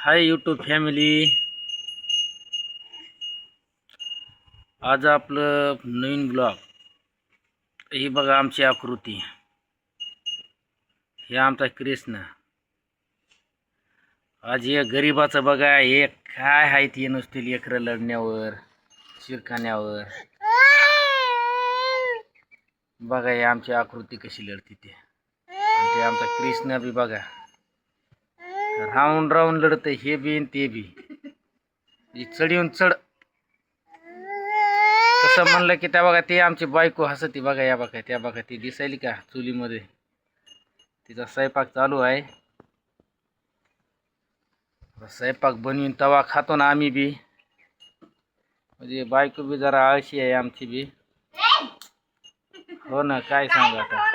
Hi YouTube family. आज आपलं नवीन blog. ही बघा आमची आकृती. हे आमचा कृष्ण. आज हे गरीबाचं बघा, हे काय आहे ती नुसती लेकरं लढण्यावर, शिरखाण्यावर. बघा हे आमची आकृती कशी लढती ते. ते आमचा कृष्ण बी बघा राऊंड राऊंड लढतंय, हे बी आणि ते बी. चढ येऊन चढ तसं म्हणलं की त्या बघा ते आमची बायको हसती. बघा या बघा, त्या बघा ती दिसायली का चुलीमध्ये, तिचा स्वयंपाक चालू आहे. स्वयंपाक बनवून तवा खातो ना आम्ही बी. म्हणजे बायको बी जरा आळशी आहे आमची बी. हो ना, काय सांगा आता.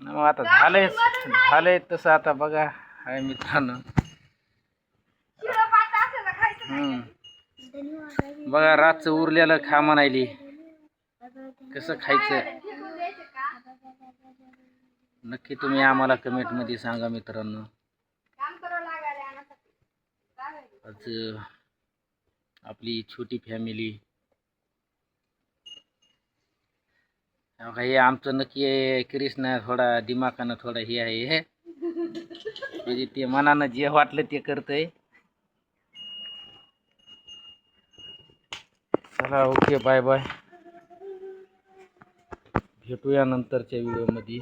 मग आता झालंय तसं. आता बघा हाय मित्रांनो. बघा रातचं उरलेलं खा म्हणायली. कसं खायचं नक्की तुम्ही आम्हाला कमेंट मध्ये सांगा मित्रांनो. आज आपली छोटी फॅमिली. हे आमचं नक्की कृष्ण थोडा दिमाखानं थोडा हे आहे. म्हणजे ते मनानं जे वाटलं ते करतंय. चला ओके, बाय बाय. भेटूया नंतरच्या व्हिडिओमध्ये.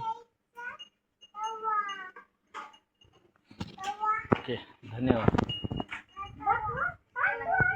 ओके, धन्यवाद.